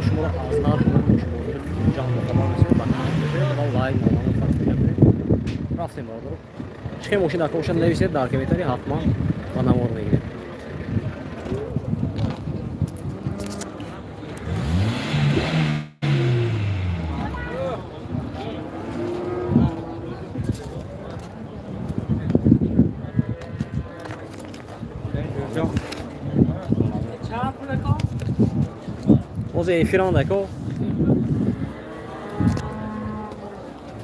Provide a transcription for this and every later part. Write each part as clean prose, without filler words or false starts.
Burada şunu ağzına atmamış olur. Canlı falan mesela vallahi inanılmaz farklı yapıyor. Rafting vardır. Çıkayım oşun dakika oşun nevise dark eveteri hatma bana oraya gidelim. O zaman filan da ko.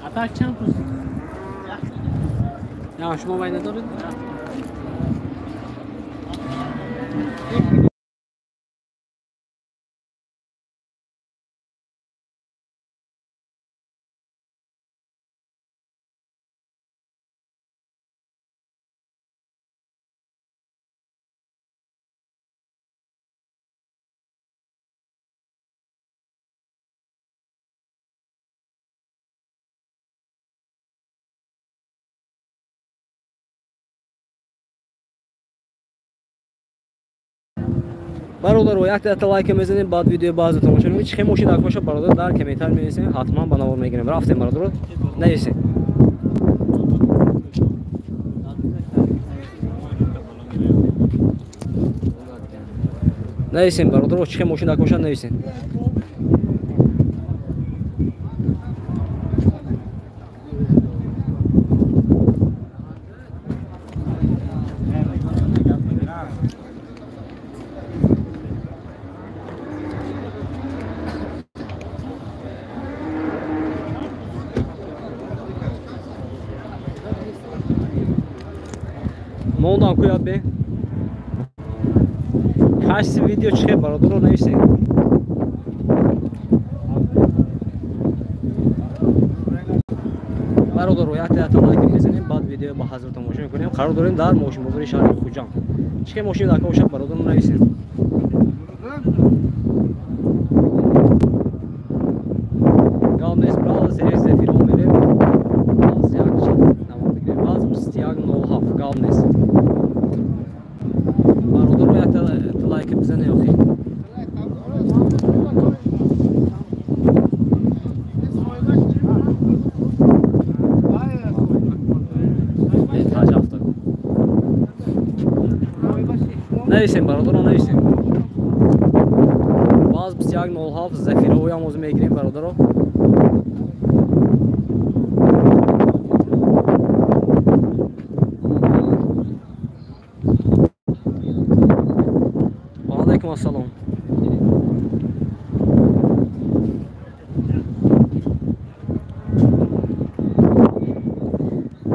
Atak çampus. Ya şu mobayla doğru. Barolar o yakta like mezenin bad video bazı tomoşun hiç hem oşun dakika barolar dar kemetal mezenin hatman bana olmaya girelim. Rafting barolar neyse. Neyse barolar o çıkım oşun dakika neyse. Ondan koy abi. Kaç video çıkıyor barolar o neyse. Barolar o yakta like mezenin bad video bahazır tomoşun konuyum. Karo dorin dar moşun bozur işaret kucam. Çıkayım oşun dakika oşak barolar neyse. Galmes bravo series de film verir. Az yakçı. Tamam gidelim. Az mıstiyak nol haf galmes. Barolar o yakta like bize ne yok ki? Neyse barolar o neyse. Bazı mıstiyak nol haf zefire uyam o zaman gireyim barolar o. Aleyküm assalam.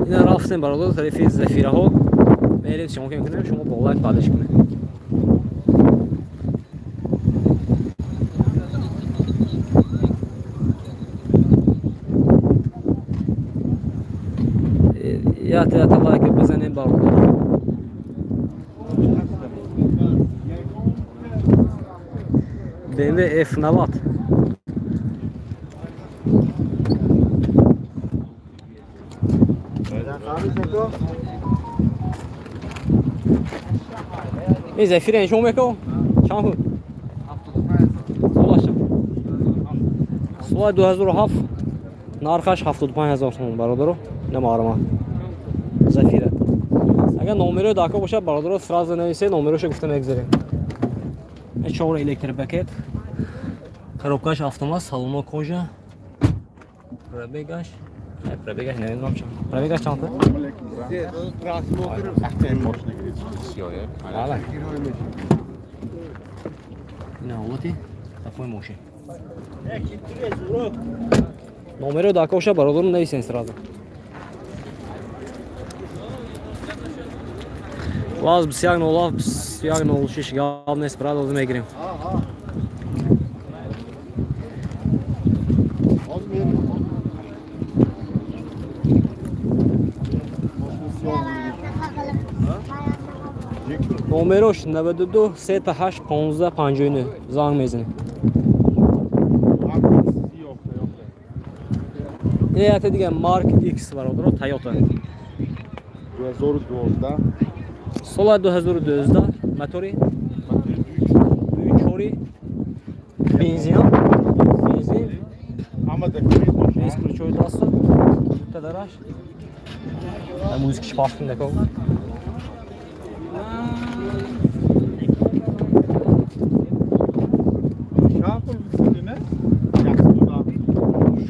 Yine rafting barolar tarifi zefire ha. Meğer شما که میکنه شما با لایک بعدش کنه. یا تا لایک بزنید بالا. BMW F90. این زفیره شما بکو چند بود؟ 2007 نرخش 75000 تومان برادر نمارم زفیره اگر نمره داکا باشه برادر سراز نویسه نمرهشو گفته نگذاریم این 4 elektrik paket коробкаш автомат салоно кожа пробегач пробегач نمیدونم چند пробегач چند نه اوتی такой мощный номеро дака боша бародар нависен сразу лаз 2106 галнес продолжим мегирем номерош 92 38 15 59 занг мезанем یه دیگه مارک ایکس برادر تویوتا 2012 سال 2012 موتوری 3 چوری benzin. Benzin. Без ключевой даст. Ты дараш. А музыка шпафтин такой.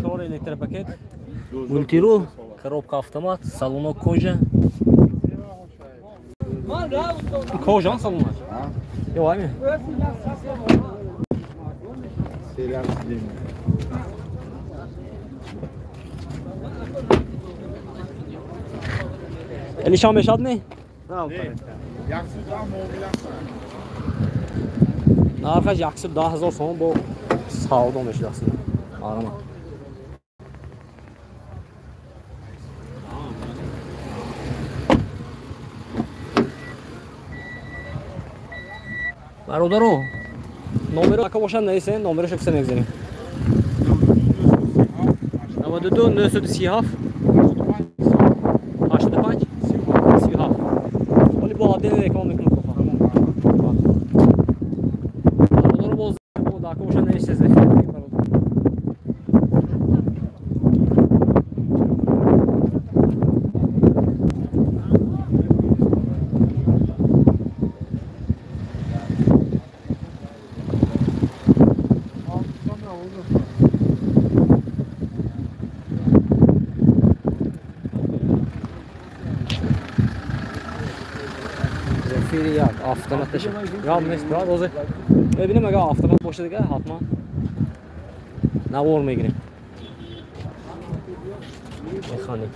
Шор электропакет. Мультирул. Коробка автомат. Салонок кожа. Кожа салонок. Yo abi. Selam size. Elişan Beşad ne? Narxaş yaxşı daha zor son bu sağda olmuş aslında. Arama. Barodaro. Номер ака бошад нейсе, номерашо киса мегзарем. 92 937 85 37. Вали бо аден рекламу мекунам кофа. Barodaro боз бо ака бошад нейсе зефир. Zefiri yak, avtomat taşı. Ya mes brad oze. Bebinem aga avtomat boşadı ga hatma. Ne var mı gireyim? Mekanik.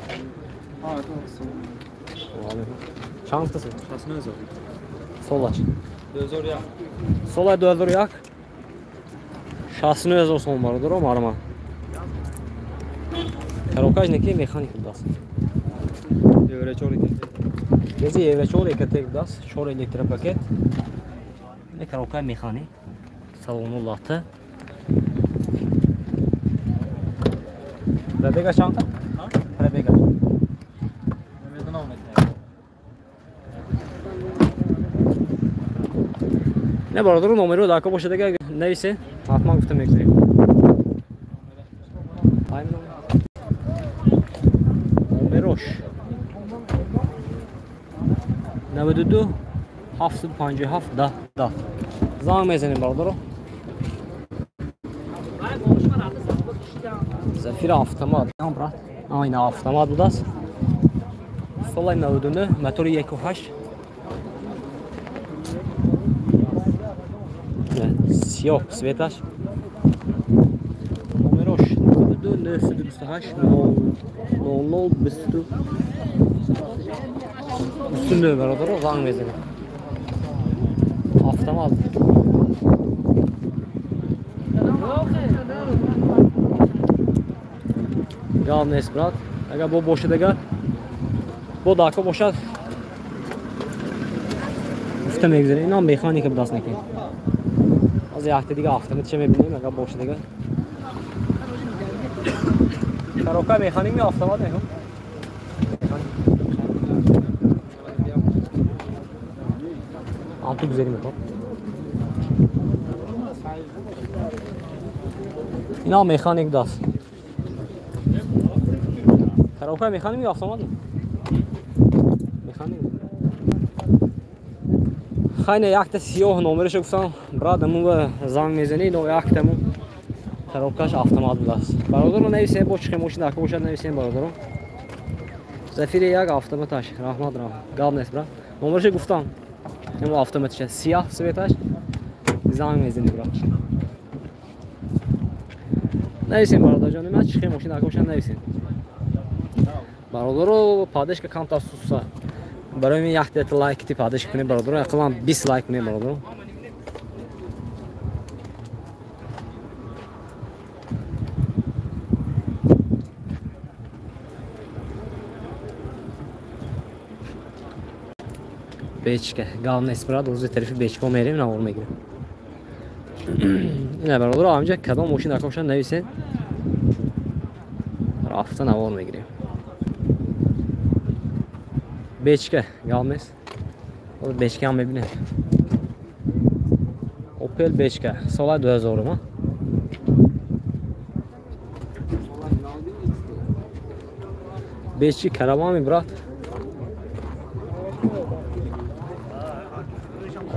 Şanslısın. Şansını zor. Sol aç. Zor ya. Sol aç dözdür yak. Şahsını öz olsun vardır o marma. Karokaj ne ki mekanik das. Devre çok iyi. Gezi evre çor ekatek das. Çor elektropaket. Ne karokaj mekanik. Salonu lahtı. Rebega çanta? Ha? Rebega. Mezun olmak. Ne vardır o numara da boşa gel neyse atmak istemek üzere. Aynen. Numaroş. 92 750 da. Zang mezenin vardır o. Zafir avtomat. Yambrat. Aynı avtomat bu da. Solay 92 motoru 1.8. Siyah svetaş. Numaroş 998 00 bistu. Üstünde var o zang mezeni. Avtomat. Ya nesbrat. Aga bu boşa da bu dakika boşa. Üstte mezeni. İnan mekanika bir dasne ki. Az yaxtı دیگه avtomat چه می‌بینیم اگه باشه دیگه کاروکا مکانیک می avtomat نه altı güzel motor اینا mekanik das کاروکا mekanik mi avtomat mı mekanik خیلی یکت سیاه نمرش گفتم برادمون و زنگ میزنی نو یکتمون تروکاش автомат بود. برادرم نویسه با چه ماشین داخل باشد نویسه برادرم. زفیر یک автоматش رحمت رحم. گاب نیست برا. نمرش گفتم. اینو автоматش سیاه سویتش زنگ میزنی برا. نویسه برادر جان من چه ماشین داخل باشد نویسه. برادرو پادش که کم تا سوسا. برای من یک دت لایک تی پادش کنی برادرم اقلا 20 لایک کنی برادرم. Bechka, galna isprad o'zi tarifi bechka merim na olmaydi. Ina برادر amca kadam mashina akoshan navisen. Raftan olmaydi. Bechka, galmes. O bechka ham bebine. Opel bechka, sola 2000 ma. Beşçi karavan mi brat?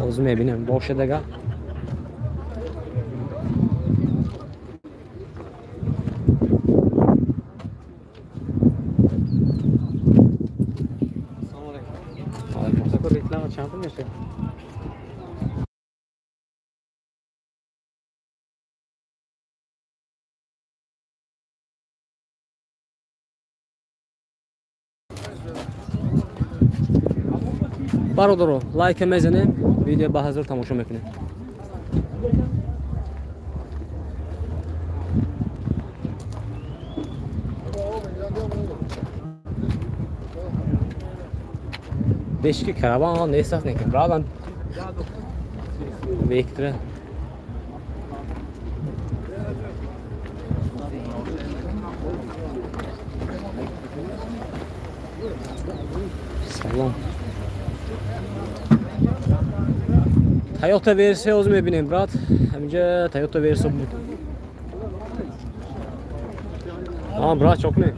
Ağzım ebinem. Boş edega. Reklama çantım yaşa. برادرو لایک میزنیم ویدیو با حضور تماشا میکنیم. Beşki karavan ne esas ne ki? Bravan. Vektre. Salam. Toyota versiya o'zim mebinim brat. Hamiga Toyota versiya bu. Ha brat çok ne?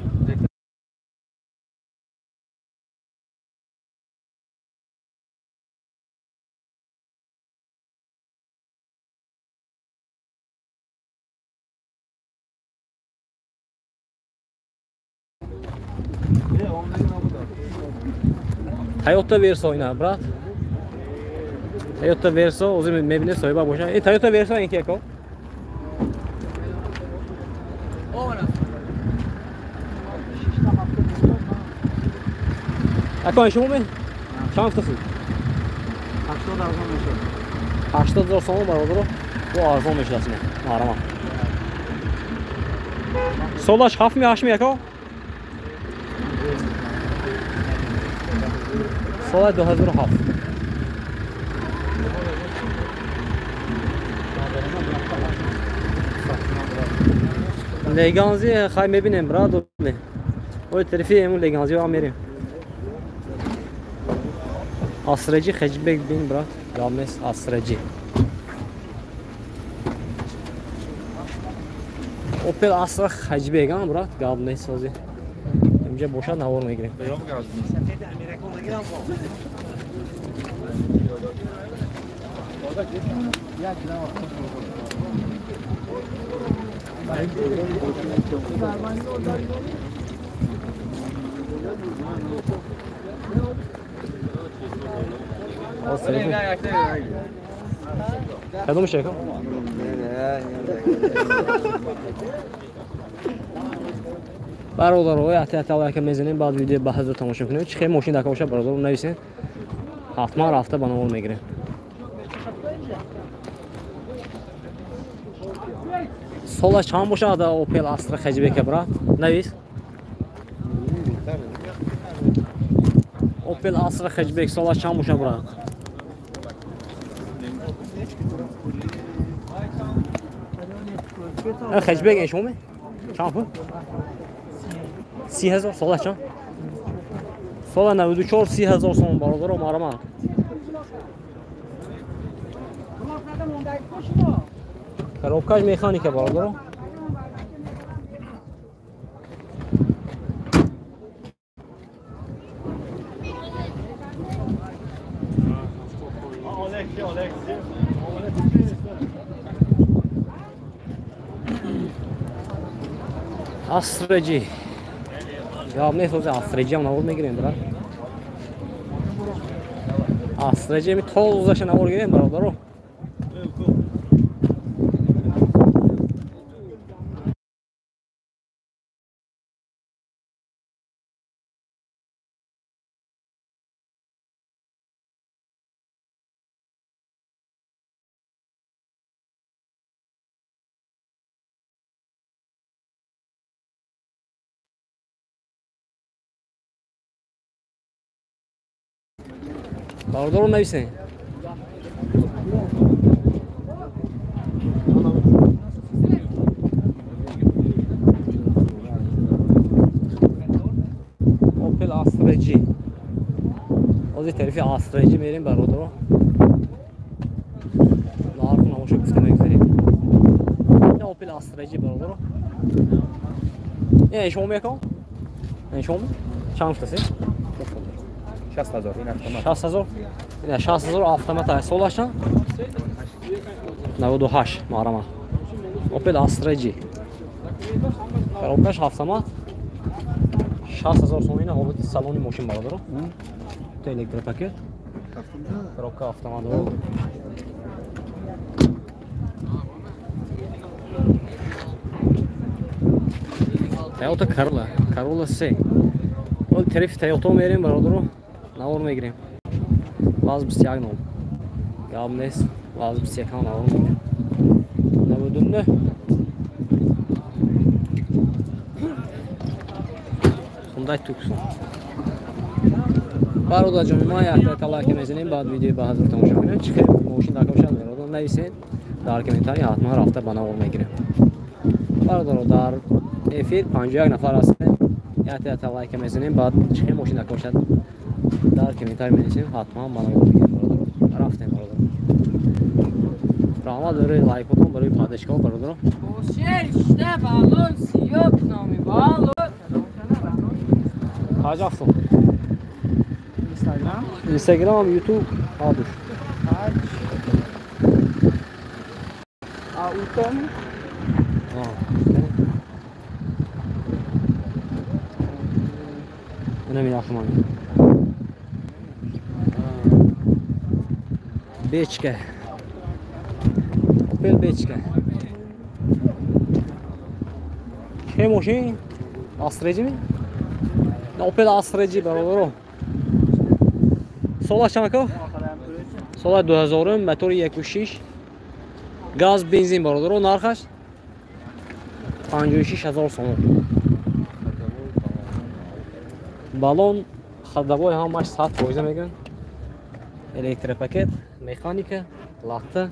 Toyota Versa oyna brat. Toyota Versa o'zim mebinim so'yba boşa. Toyota Versa en keko. Akon şunu mu? Çam haftası. 80 arzon var olur. Bu arzon meşlasına. Arama. Solaş haf mı haş mı yako? Sola 2000 haf. Leganzi خواهی میبینیم براد ولی اوی طرفی همون لگانزی رو هم میریم اسرجی خجبک بین براد یامنس اسرجی اوپل اسر خجبک هم براد یامنس سازی اینجا boşa نوار میگیریم کدوم شکم؟ برادر روی احتیاطی که میزنیم بعد ویدیو به حضور تماشا کنیم چه خیلی ماشین دکه باشه برادر نویسین حتما رفته بنامون میگیریم Sola çam boşa da Opel Astra Hatchback bura. Nevis? Opel Astra Hatchback sola çam boşa bura. Hatchback eş mi? Çam mı? 3000 sola çam. Sola 94 3000 son برادر marama. Коробкаш механика برادر. Asreci. Ya ne söz asreci ama ne gireyim bura. Asreci mi toz yaşına vur gireyim برادر. برادر نویسین Opel Astra'cı Ozi tarifi Astra'cı میریم برادر نهار کنم باشه گفتم بگذاریم Opel Astroloji برادر. این شما میکن؟ این شما؟ چند تاست؟ 60000 این автомат. 60000. این 60000 автомат سالش 98 معرمه. Opel Astra-G. Коробкаш автомат 60000 сом ина ҳолати салони мошин бародаро. То электропакет. Коробка автомат. Toyota Corolla C. Ol tarif Toyota мерим бародаро. Навор мегирем. Ваз 21 ном. Гавнес ваз 21 навор мегирем. Наводунда. Hyundai Tucson. Baroda canım ayakta talaki mezenin bad videoyu bazı tamamlamış olayım. Çıkıp motion dakika ver. Oradan neyse dar komentarı atma hafta bana olmaya girin. Baroda dar efir 50 nafar aslında yatı talaki mezenin bad çıkıp motion dakika dar komentarı mezenin atma bana olmaya girin. Baroda hafta baroda. Rahmat öyle like button böyle paylaşın baroda. işte balon siyok nami balon. Kaç hafta? Instagram. Instagram, YouTube, adur. Kaç? Auto mu? Önemli aklıma. Bechka. Opel Bechka. Şey moşin? Astra-G mi? Opel Astra-G برادر. Sola çanka? Sola 2000 motor 1.6 gaz benzin برادر. Narxaş 56000 сом. Balon ходовой همش 100% میگن. Elektropaket, mekanika, latta.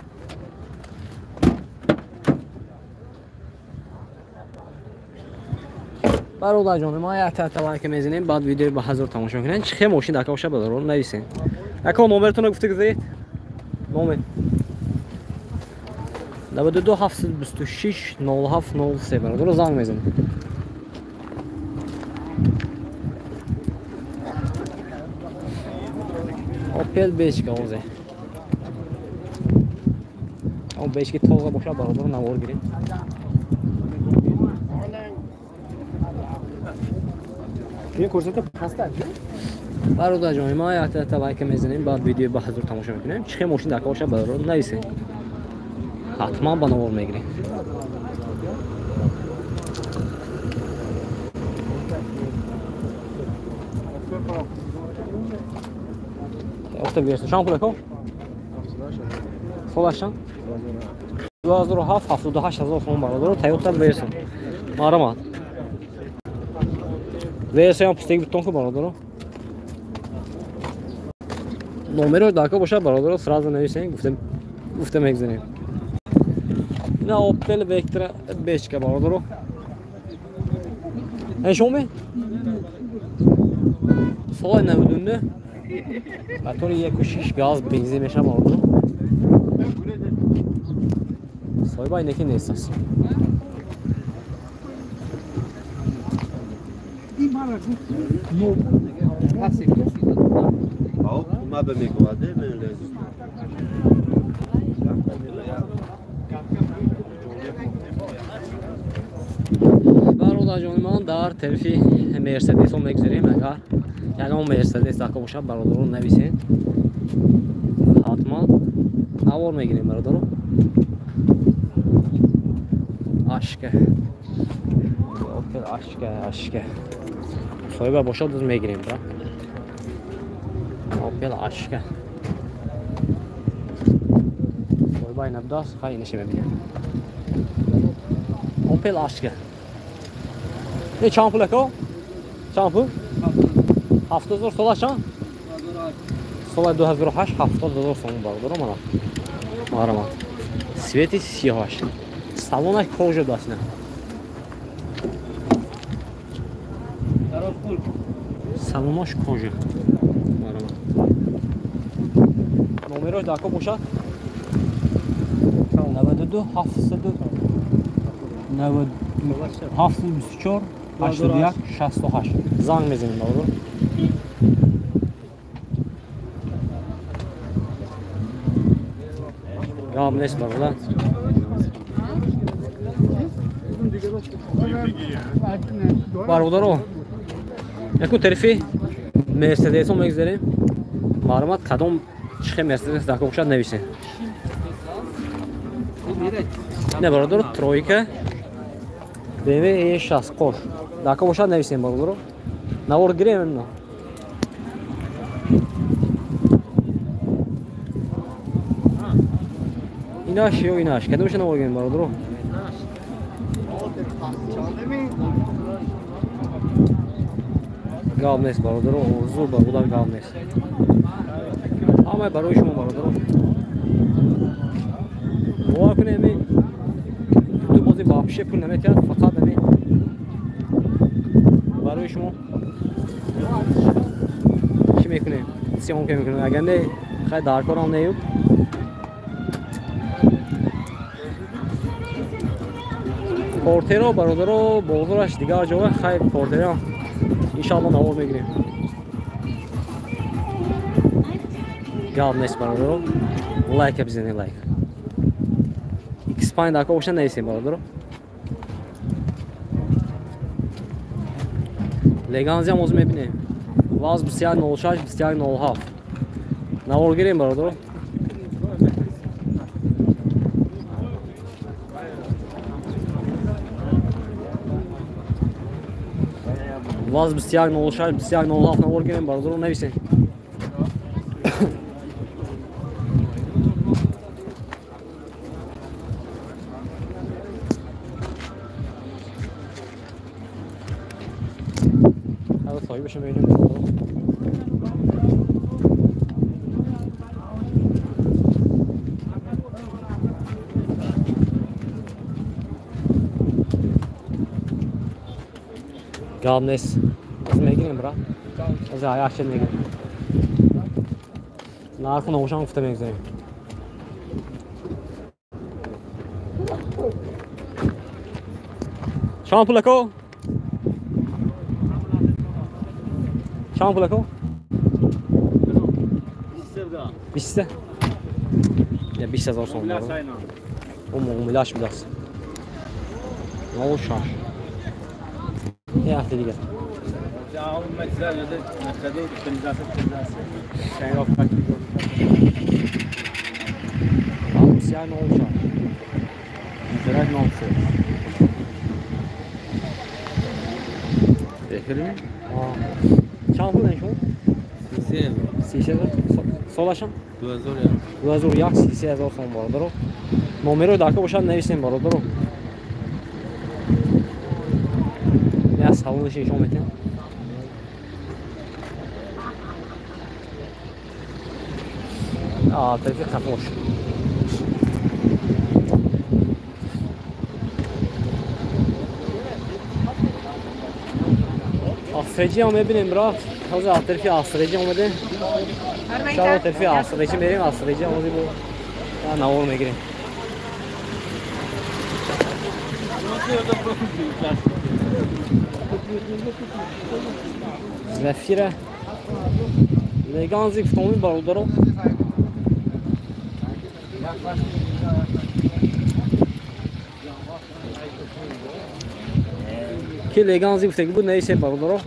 برادر جان ما یه لایک میزنیم بعد ویدیو به حضور تماشا کنین چه ماشین دکا باشه بدارون نویسین اکا نمرتون رو گفته گذارید نمر 92 726 0703 برادر زنگ میزنید Opel Bechka اوزه اون Bechka تازه باشه برادر نوار گیریم این کورسات هستن برادر جان ما یه لایک میزنیم بعد ویدیو به حضور تماشا میکنیم چه ماشین دکا باشه برادر نویسین حتما با نوار میگیریم افتاد بیست شام پول کو فولاشان 2007 78000 сом برادر Toyota Versa معرمه Versa هم پوستگی بتون که برادر نمره داکا باشه برادر سراز نویسین گفتم میگذاریم نه Opel Vectra Bechka برادر شما سال 92 motor 1.6 gaz benzin میشه برادر صاحب اینکی نیست ما به میگواده من لازم برادر جان من در طرفی مرسدس رو میگذاریم اگر یکم مرسدس داکا باشه برادر رو نویسین حتما نوار میگیریم برادر رو اشکه Opel اشکه صاحب باشه دوز میگیریم برا Opel اشکه صاحب این ابداس خیلی نشه ببینیم Opel اشکه Ne çampul eko? Çampul? 7000 sola çan? Sola 2008 7000 сом bardır mana. Marama. Sveti siyah. Salona koja dasna. Salona koja. Marama. Numero dako boşa. 92 702 724 81 68 زنگ میزنیم برادر. Gam neş barlar. Barudar o. Yaku tarifi Mercedes olmak üzere. Malumat kadın çıkı Mercedes dakika kuşat nevişsin. Ne barudar? Troika. BMW E6 koş. Dakika kuşat nevişsin barudar. Ne var gireyim mi? İnaş yok inaş. Kendi başına var gelin barudar o. Gavnes barudar o. Zor bar. Bu da gavnes. Ama baro işim barudar o. Bu akın emi YouTube bozu vapşe pul nemet ya. Fakat emi baro işim o. Kim ekune? Siyon kim ekune? Agar ne خیلی دار کنم نیوب پورترو برادرو بازارش دیگه جوه خیلی پورترو ان شاء الله نوار میگیریم گاب نیست برادرو لایک بزنید لایک X5 dakika boşuna neyse برادرو Leganzia موضوع میبینیم واز بسیار 06 بسیار 07 نوار گیریم برادرو واز بسیار 06 بسیار 07 نوار گیریم برادرو نویسین هذا طيب عشان بينهم Gavnes. Az megirem bra. Az ayakçı megirem. Narkı noşan gufta megirem. Şampulako. Şampulako. Biste. Ya 5000 sonra. O mu milaş biraz. Ne olur şaş. Ya دیگه. جواب مجزا یاد نکرده کنیزات شاید بسیار نوشا. درک نامسه. بهترین؟ چند پول نشون؟ 3000. سالشم؟ 2000 yak 3000 son bardır. Numara dakika boşan neysin bardır o. Ya savunlu şey şom etin. Tarifi kapmış. Asreci ama benim bra. Hazır tarifi asreci ama de. Şahı tarifi asreci benim asreci ama de bu. Ya ne olur megire. Zafira Leganzi ftomi barudaro ki Leganzi fteki bu neyse barudaro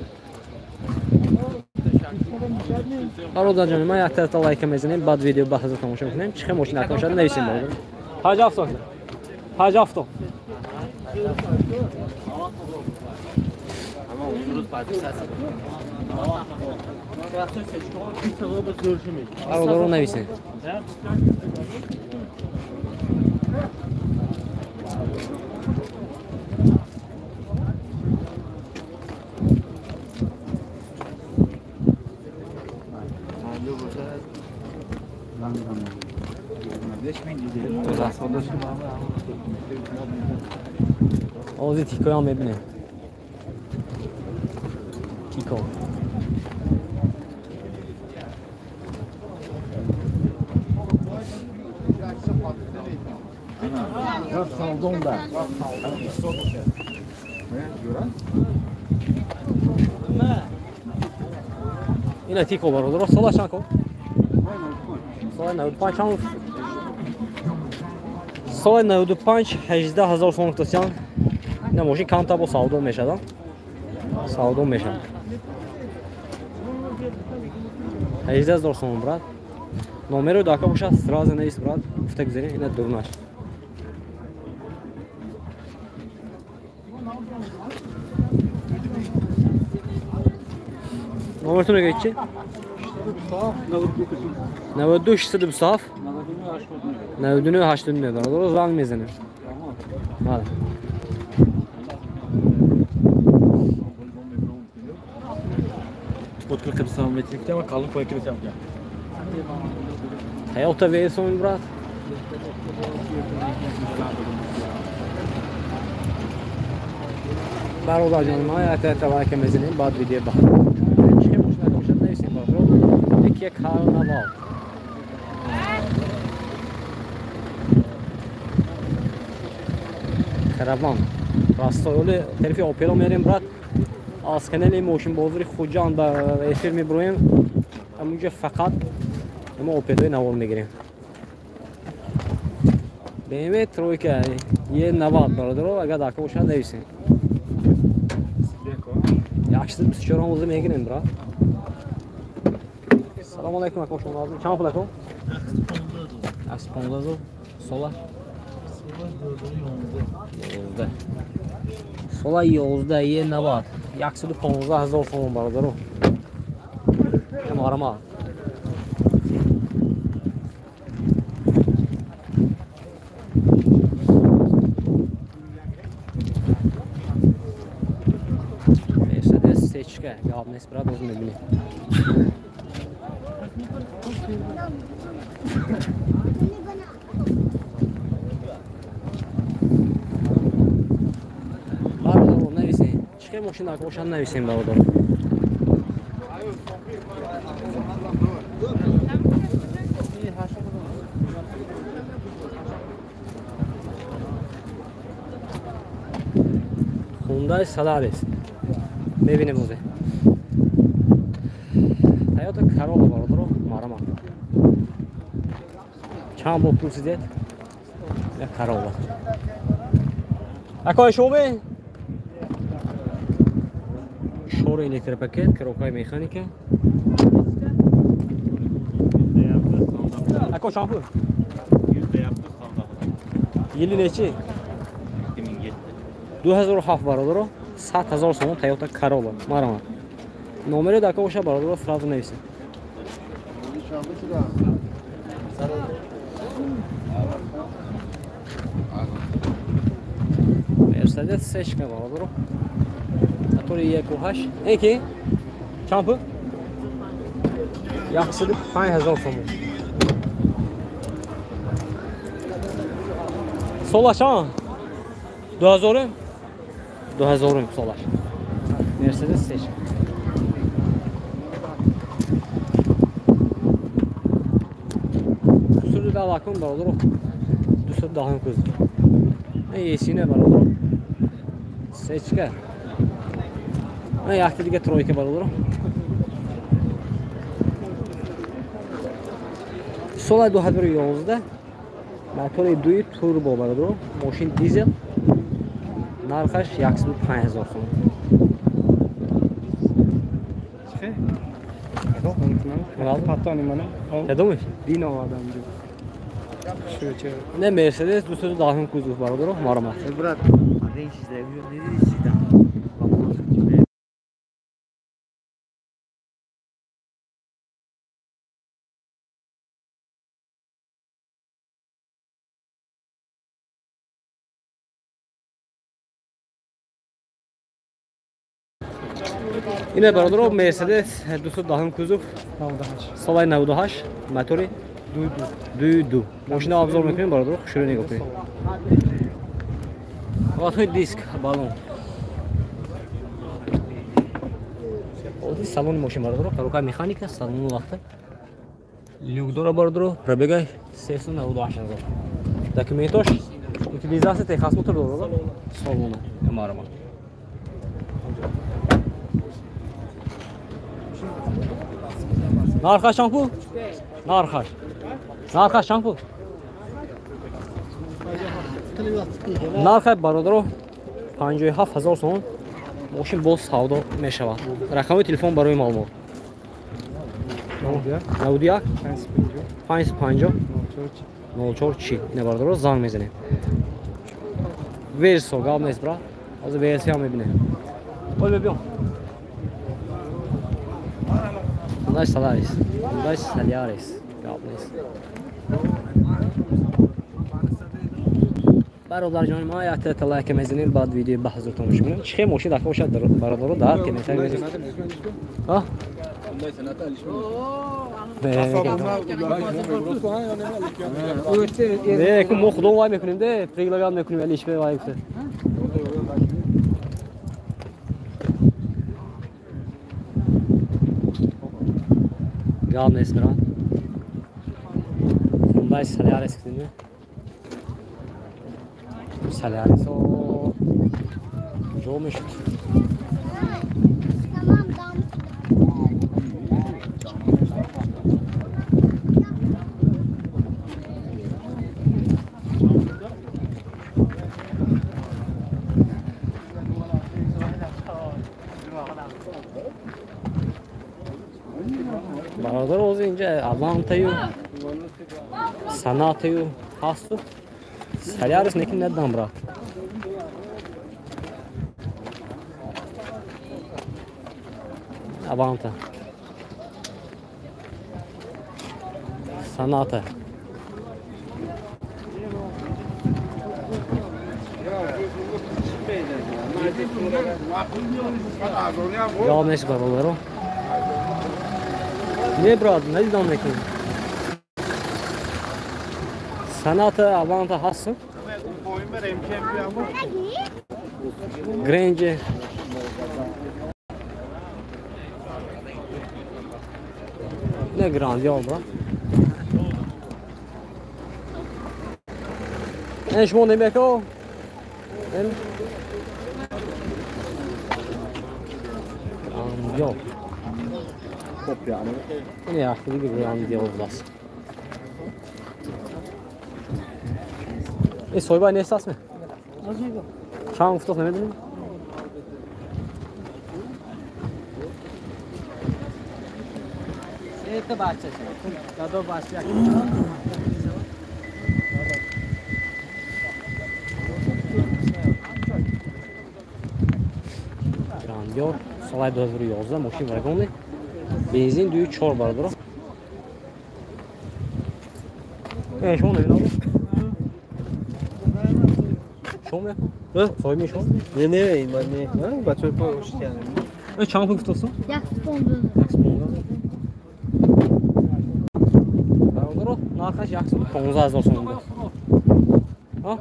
Arada canım ya hatta like mezenin bad video bahsede tamaşa etmeyin çıkım hoşuna arkadaşlar neyse barudaro Hacı Hafto Hacı Hafto Araları nevisin? Ozi tikoyan mebne. Tiko. اینا تیکو برو درست سالا چند کن سال 95 چند سال 95 18000 سوم تاسیان اینا ماشین کم تا با سعودو میشه دم سعودو میشه 18000 سوم برات نمره داکا باشه سراز نیست برات گفته گذاری اینا دورناش نمرتون رو چی 92 627 99 89 درست زنگ میزنه بله Pot 40 santimetre ama kalın koy kilogram. hayata versin brat برادر جان ما حتی تبع که میزنیم بعد ویدیو بخوریم چه مشکل مشکل نیست برادر یکی کار نبود کاروان راستای طرف اپرا میریم برات از کانال موشن بازاری خوجان با افیر میبرویم همونجا فقط ما اپرای نوار میگیریم BMW ترویکا یه 90 برادر اگر داکا باشه نویسیم 124 روزه میگیریم برا سلام علیکم خوش اومدید چند پول کن 15 sola sola 11 یه 90 115,000 سوم برادر مارما Seçke, ya nesbrat uzun ebini. Bardo, nevisin. Çıkayım maşından koşan nevisin bardo. Hyundai Solaris. ببینیم موزه Toyota Corolla برادر مارما چند با پولسی دید یا Corolla اکای شوبه شور الکتریک پاکت کروکای مکانیکه اکو شامپو yılı neçi 2007 برادر 100,000 سوم Toyota Corolla Marama. Nomeri daka boşa barada sırada neyse. Mercedes seçke barada. Atori yekuhaş. Eki. Çampı. Yaxşıdır 5000 so'm. Solaş ha. 2000 2000 solar. Mercedes seç. Sürü de alakam var olur. Düsür dağın kızı. Ne yesine var olur. Seçke. Ne yaktı dige troyke var olur. Solar 2011'de motori 2 turbo var olur. Moşin dizel. Narxaş 150,000 so'm. Patani mana. Dedim Dino adamdı. Ne Mercedes düsü dağın kuzu var olur Marama. Brat, reis izlemiyor ne diyeceğim? اینه برادر Mercedes düsü dağın kuzu. Solay 98 motori duydu. Maşını abzor mekanı برادر şöyle ne yapıyor? Atı disk balon. O salon maşın برادر. Karoka mekanika salonu vakti. Lyugdora برادر. Пробегай 98,000. Документош Utilizacja texas motor doğru. Salonu. Marma. Narxa şampu? Narxa. Narxa şampu. Narxa бародаро 57000 сом. Мошин боз савдо мешавад. Рақами телефон барои маълумот. 91 550 04 не бародаро занг мезанем. Версо гап нест брат. Ҳозир версия мебинем. Ой бебиён. Hyundai Solaris. Hyundai Solaris. Gap neст. برادرجان ما یا اطلاع که میزنید بعد ویدیو بحثتون میکنم چه ماشین داخل باشه برادر دار که میتونه بزنید ها نه که ما خودمون وای میکنیم ده پریگلگام میکنیم ولی هیچ وای میکنه گام نیست برام Hyundai Solaris کدومه Solaris o jo meşhur. Baradar olunca Avanta'yı, Sanata'yı, Hasu. Solaris nekin neden bırak? Avanta. Sanata. Ya neyse baralar o. Ne brad? Ne diyeceğim nekin? Sanata, Avanta hassın. Grange. Ne grandi oldu? En şmon demek o. En yok. Kopya yani. Ne yaptı bir grandi oldu. Soybay ne esas mı? Çam fıtık ne dedin? تو بچه دادو بچه Grandyor, Solay 2011 ماشین واگن بنزین دوی 4 بردار. شما نمیدونم. شما؟ نه، سایمی شما؟ نه این من نه. بچه پاش کردم. چند پول گفتوسو؟ 1 پوند. برادر، ناخش 15000 سوم. ها؟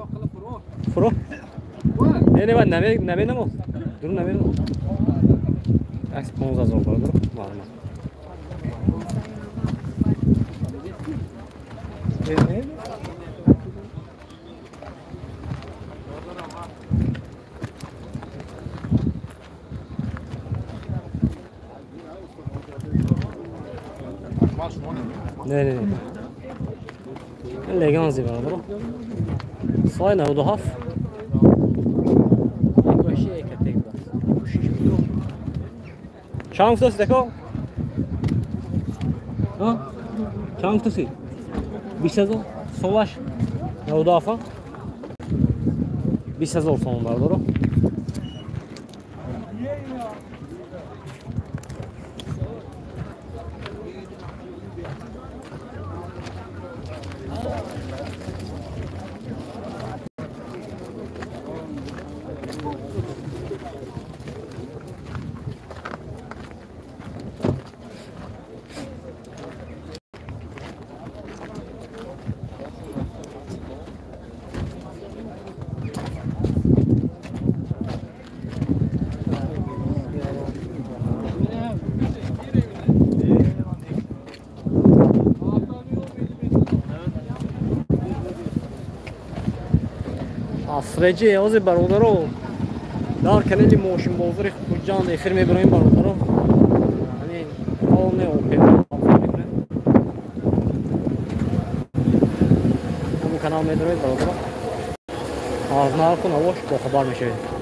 فرو؟ نه من نمیدونم. درو نمیدونم. 15000 برادر، معلومه. Ne. Eleganzi برادر. Say 97. Başı ektek bas. Çam fıtısı deko. Ha? Çam fıtısı. Bir sezon solaş. Naudafa. Bir sezon sonunda doğru. Asreci az برادرو در کانال ماشین بازار خوجان افر میبریم برادرو یعنی حال نه اوپن همون کانال میدارید برادرو از نرخ و نواش با خبر میشوید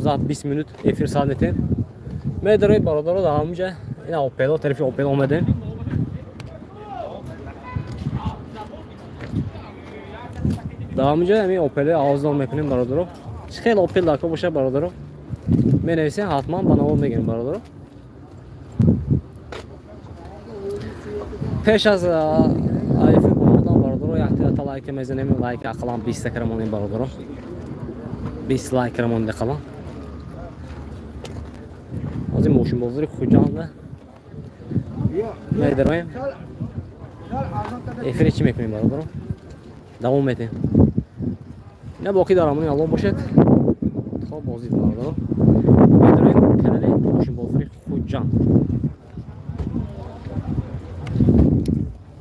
زاد 20 minut efir saadeti. Medre baradaro da hamca ina opelo tarifi opelo olmadı. Davamca mi opelo ağızdan mekanın baradaro. Xeyli opel da boşa baradaro. Men ise hatman bana olmayan baradaro. Peş az ayfı olmadan baradaro yaxtı like mezenem like aqlan 20 sakramon baradaro. 20 like ramon qalan. از این ماشین بازاری خوجانده میداریم افری چی میکنیم برادرم دوام میدیم نه باقی دارم این الله باشد تا بازی برادرم میداریم کانال ماشین بازاری خوجان